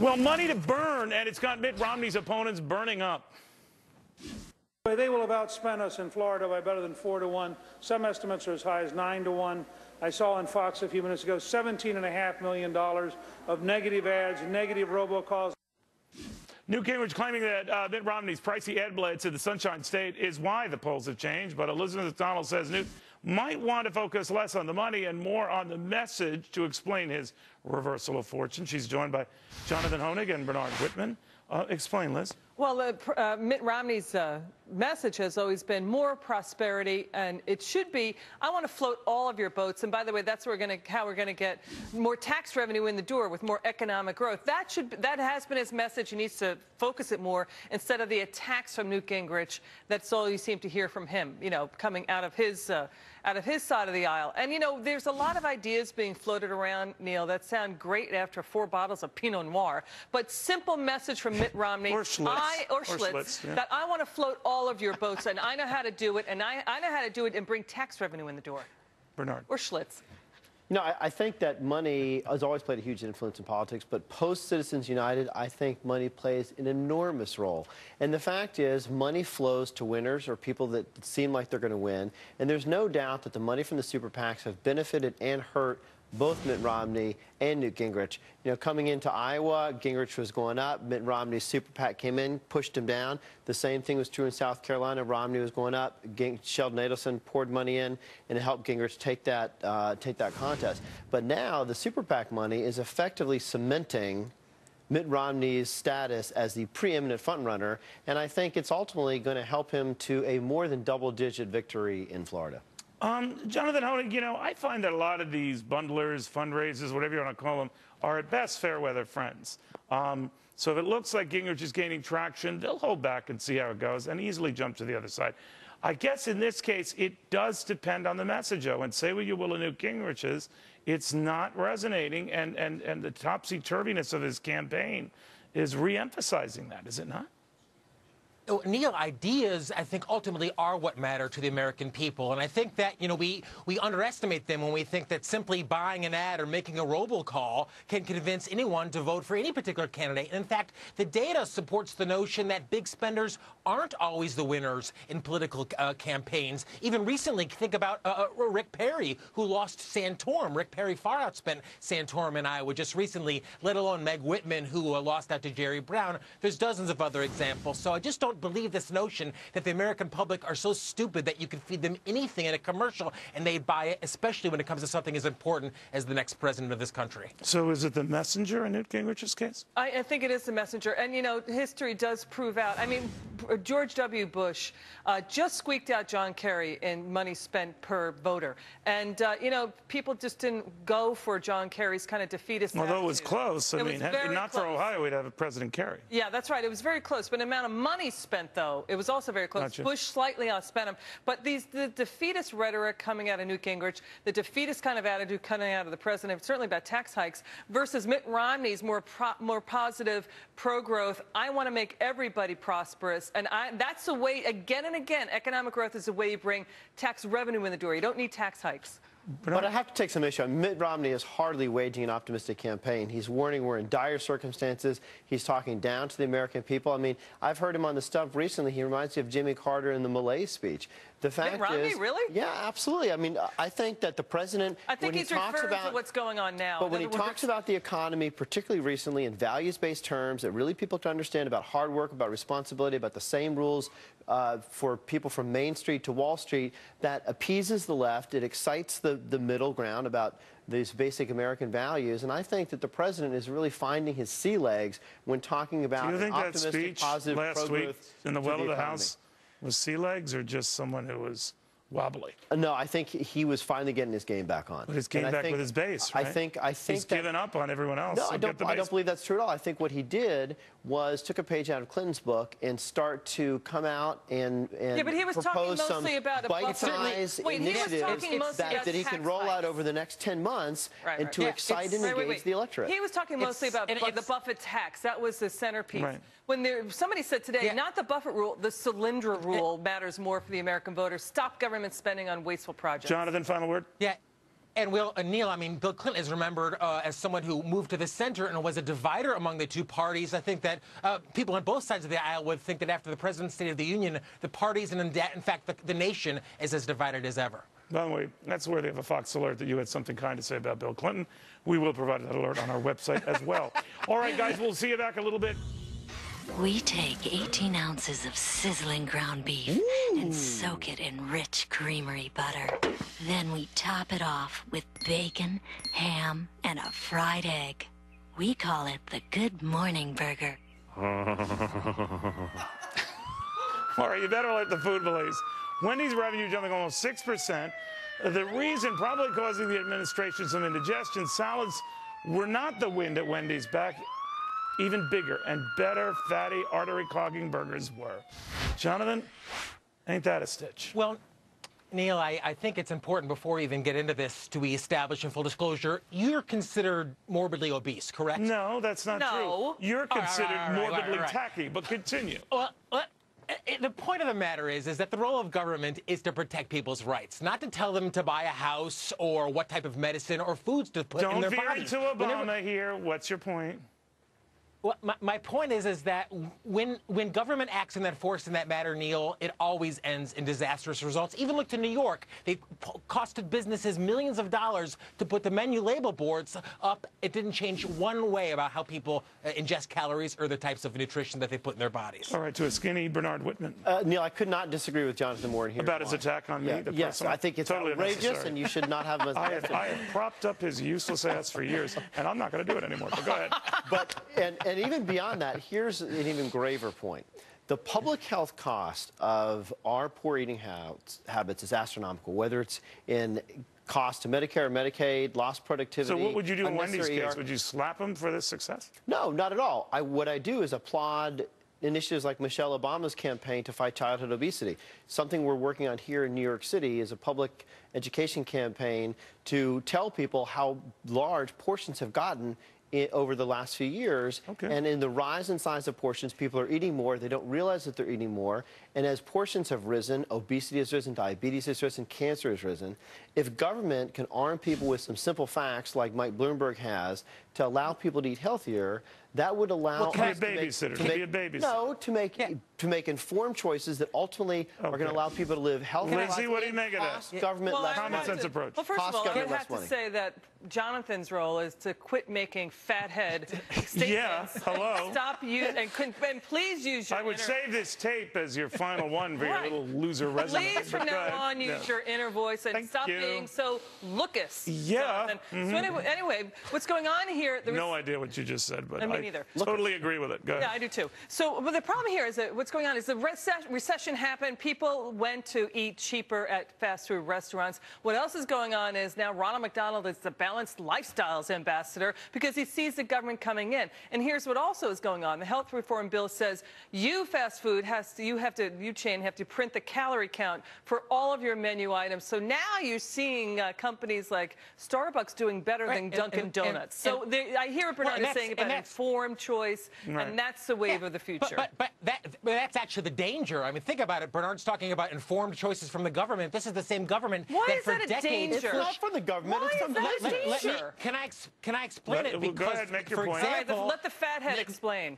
Well, money to burn, and it's got Mitt Romney's opponents burning up. They will have outspent us in Florida by better than 4 to 1. Some estimates are as high as 9 to 1. I saw on Fox a few minutes ago $17.5 million of negative ads, negative robocalls. Newt Gingrich claiming that Mitt Romney's pricey ad blitz to the Sunshine State is why the polls have changed. But Elizabeth Donald says Newt might want to focus less on the money and more on the message to explain his reversal of fortune. She's joined by Jonathan Hoenig and Bernard Whitman. Explain, Liz. Well, Mitt Romney's message has always been more prosperity, and it should be, I want to float all of your boats. And by the way, that's how we're going to get more tax revenue in the door with more economic growth. That has been his message. He needs to focus it more instead of the attacks from Newt Gingrich. That's all you seem to hear from him, you know, coming out of his side of the aisle. And, you know, there's a lot of ideas being floated around, Neil, that sound great after 4 bottles of Pinot Noir. But simple message from Mitt Romney. Or Schlitz, yeah. that I want to float all of your boats, and I know how to do it, and I know how to do it and bring tax revenue in the door. Bernard. Or Schlitz. You know, I think that money has always played a huge influence in politics, but post-Citizens United, I think money plays an enormous role. And the fact is, money flows to winners or people that seem like they're going to win. And there's no doubt that the money from the Super PACs have benefited and hurt both Mitt Romney and Newt Gingrich. You know, coming into Iowa, Gingrich was going up. Mitt Romney's Super PAC came in, pushed him down. The same thing was true in South Carolina. Romney was going up. Sheldon Adelson poured money in and helped Gingrich take that contest. But now the Super PAC money is effectively cementing Mitt Romney's status as the preeminent frontrunner, and I think it's ultimately going to help him to a more than double-digit victory in Florida. Jonathan Hoenig, you know, I find that a lot of these bundlers, fundraisers, whatever you want to call them, are at best fair-weather friends. So if it looks like Gingrich is gaining traction, they'll hold back and see how it goes and easily jump to the other side. I guess in this case, it does depend on the message, though. And say what you will of Newt Gingrich's, it's not resonating, and the topsy-turviness of his campaign is re-emphasizing that, is it not? Neil, ideas, I think, ultimately are what matter to the American people. And I think that, you know, we underestimate them when we think that simply buying an ad or making a robocall can convince anyone to vote for any particular candidate. And in fact, the data supports the notion that big spenders aren't always the winners in political campaigns. Even recently, think about Rick Perry, who lost Santorum. Rick Perry far outspent Santorum in Iowa just recently, let alone Meg Whitman, who lost out to Jerry Brown. There's dozens of other examples. So I just don't believe this notion that the American public are so stupid that you can feed them anything in a commercial and they'd buy it, especially when it comes to something as important as the next president of this country. So is it the messenger in Newt Gingrich's case? I think it is the messenger. And, you know, history does prove out. I mean, George W. Bush just squeaked out John Kerry in money spent per voter. And, you know, people just didn't go for John Kerry's kind of defeatist Although attitude. it was close. I mean, not for Ohio, we'd have President Kerry. Yeah, that's right. It was very close. But the amount of money spent, though, it was also very close. Gotcha. Bush slightly outspent him. But the defeatist rhetoric coming out of Newt Gingrich, the defeatist kind of attitude coming out of the president, certainly about tax hikes, versus Mitt Romney's more positive, pro-growth, I want to make everybody prosperous. And that's the way, again and again, economic growth is the way you bring tax revenue in the door. You don't need tax hikes. But I have to take some issue. Mitt Romney is hardly waging an optimistic campaign. He's warning we're in dire circumstances. He's talking down to the American people. I mean, I've heard him on the stump recently. He reminds me of Jimmy Carter in the Malaise speech. The fact Mitt Romney, is, really? Yeah, absolutely. I mean, I think that the president, I think he's referring to what's going on now. But when he talks about the economy, particularly recently in values-based terms that really people can understand about hard work, about responsibility, about the same rules for people from Main Street to Wall Street, that appeases the left. It excites the middle ground about these basic American values. And I think that the president is really finding his sea legs when talking about an optimistic, positive, last week in the well of the economy. House was sea legs or just someone who was wobbly? No, I think he was finally getting his game back on. But his game back with his base, right? I think he's given up on everyone else. No, so I don't believe that's true at all. I think what he did was took a page out of Clinton's book and start to come out and yeah, but he was talking mostly about bite-sized initiatives that he can roll out over the next 10 months and to excite and engage the electorate. He was talking mostly about the Buffett tax. That was the centerpiece. Right. When somebody said today, not the Buffett rule, the Solyndra rule matters more for the American voters. Stop government spending on wasteful projects. Jonathan, final word? Yeah. And Neil, I mean, Bill Clinton is remembered as someone who moved to the center and was a divider among the two parties. I think that people on both sides of the aisle would think that after the President's State of the Union, the parties and, in fact, the nation is as divided as ever. By the way, that's worthy of a Fox alert that you had something kind to say about Bill Clinton. We will provide that alert on our website as well. All right, guys, we'll see you back a little bit. We take 18 ounces of sizzling ground beef and soak it in rich creamery butter. Then we top it off with bacon, ham, and a fried egg. We call it the Good Morning Burger. All right, you better let the food police. Wendy's revenue jumping almost 6%. The reason probably causing the administration some indigestion, salads were not the wind at Wendy's back. Even bigger and better fatty artery-clogging burgers were. Jonathan, ain't that a stitch? Well, Neil, I think it's important before we even get into this to be established in full disclosure, you're considered morbidly obese, correct? No, that's not true. You're considered morbidly tacky, but continue. Well, the point of the matter is that the role of government is to protect people's rights, not to tell them to buy a house or what type of medicine or foods to put in their bodies. Don't veer into Obama here. What's your point? Well, my point is that when government acts in that force in that matter, Neil, it always ends in disastrous results. Even look to New York. They costed businesses millions of dollars to put the menu label boards up. It didn't change one way about how people ingest calories or the types of nutrition that they put in their bodies. All right, to a skinny Bernard Whitman. Neil, I could not disagree with Jonathan Moore here. About his attack on me? Yes, I think it's totally outrageous, and you should not have him as I have propped up his useless ass for years, and I'm not going to do it anymore, but go ahead. But, and even beyond that, here's an even graver point. The public health cost of our poor eating habits is astronomical, whether it's in cost to Medicare, Medicaid, lost productivity. So what would you do in Wendy's unnecessary case? Would you slap him for this success? No, not at all. What I do is applaud initiatives like Michelle Obama's campaign to fight childhood obesity. Something we're working on here in New York City is a public education campaign to tell people how large portions have gotten over the last few years. Okay. And in the rise in size of portions, people are eating more. They don't realize that they're eating more. And as portions have risen, obesity has risen, diabetes has risen, cancer has risen. If government can arm people with some simple facts like Mike Bloomberg has to allow people to eat healthier, that would allow to be a babysitter. No, to make informed choices that ultimately are going to allow people to live healthy lives. Lindsay, what do you make of that? Government less common money. sense approach. Well, first of all, I Cost have to money. say that Jonathan's role is to quit making fathead statements. Yeah, hello. Stop and please use your I would save this tape as your final one for your Right. little loser resume. Please, from now on, use your inner voice and stop being so lookus. Yeah. So anyway, what's going on here? No idea what you just said, but me neither. Totally agree with it. Go ahead. Yeah, I do too. So, but the problem here is that what's going on is the recession happened. People went to eat cheaper at fast food restaurants. What else is going on is now Ronald McDonald is the balanced lifestyles ambassador because he sees the government coming in. And here's what also is going on. The health reform bill says you fast food you chain have to print the calorie count for all of your menu items. So now you're seeing companies like Starbucks doing better than Dunkin' Donuts. So I hear what Bernard is saying about informed choice, and that's the wave of the future. But that's actually the danger. I mean, think about it. Bernard's talking about informed choices from the government. This is the same government that for decades. It's not from the government. Why it's from is that a business. danger? Can I explain it? Because, go ahead, make your for point. example, Let the fathead explain.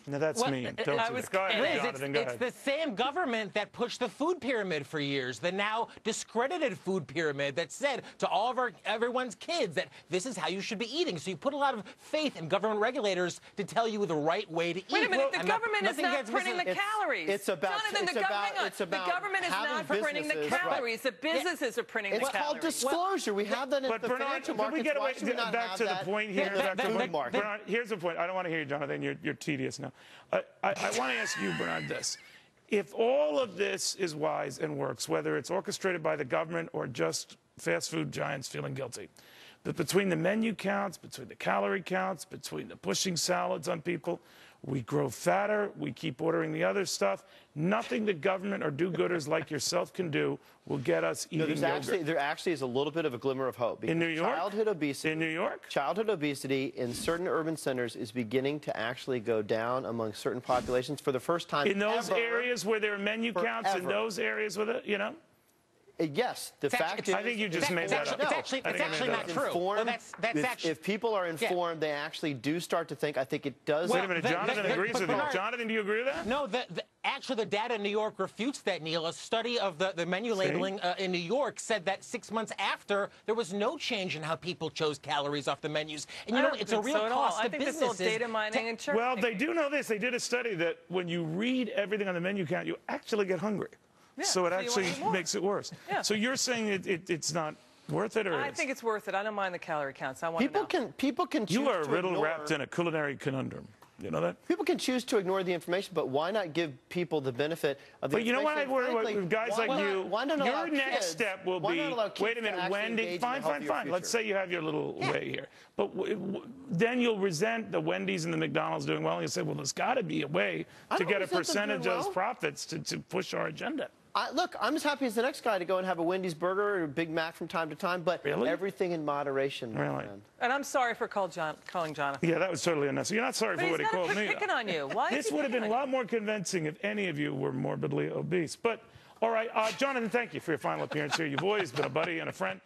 No, that's mean. Don't do that. Go ahead, Jonathan, go it's ahead. the same government that pushed the food pyramid for years, the now discredited food pyramid that said to all of everyone's kids that this is how you should be eating. So you put a lot of faith in government regulators to tell you the right way to eat. Wait a minute, the government is not printing the calories. It's about Jonathan, the government is not printing the calories. The businesses are printing the calories. It's called disclosure. We have that in the financial markets. Can we get Why should we not back have to the that point here? in the food market? Bernard, here's the point. I don't want to hear you, Jonathan. You're tedious now. I want to ask you, Bernard, this. If all of this is wise and works, whether it's orchestrated by the government or just fast food giants feeling guilty, but between the menu counts, between the calorie counts, between the pushing salads on people, we grow fatter, we keep ordering the other stuff. Nothing the government or do-gooders like yourself can do will get us eating yogurt. There actually is a little bit of a glimmer of hope. In New York? Childhood obesity. In New York? Childhood obesity in certain urban centers is beginning to actually go down among certain populations for the first time in those ever. areas where there are menu counts, in those areas with it, you know? Yes, the fact is... I think you just made that up. It's actually not true. Well, that's actually... If people are informed, they actually do start to think. I think it does... Wait a minute, Jonathan agrees with you. Jonathan, do you agree with that? No, actually, the data in New York refutes that, Neil. A study of the menu labeling in New York said that 6 months after, there was no change in how people chose calories off the menus. And, you know, it's a real cost to businesses. I think this is data mining and Well, they do know this. They did a study that when you read everything on the menu count, you actually get hungry. Yeah, so it actually makes it worse. Yeah. So you're saying it's not worth it, or I think it's worth it. I don't mind the calorie counts. I want people to know. People can choose you are to riddle ignore. wrapped in a culinary conundrum. You know that? People can choose to ignore the information, but why not give people the benefit of the But you know information? what I worry with guys like you? Your next kids, step will be, wait a minute, Wendy, fine. Let's say you have your little way here. But then you'll resent the Wendy's and the McDonald's doing well, and you'll say, well, there's got to be a way to get a percentage of those profits to push our agenda. Look, I'm as happy as the next guy to go and have a Wendy's burger or a Big Mac from time to time, but everything in moderation. Really? And I'm sorry for calling Jonathan. Yeah, that was totally unnecessary. You're not sorry for what he called me. Picking on you. Why? This would have been a lot more convincing if any of you were morbidly obese. But, all right, Jonathan, thank you for your final appearance here. You've always been a buddy and a friend.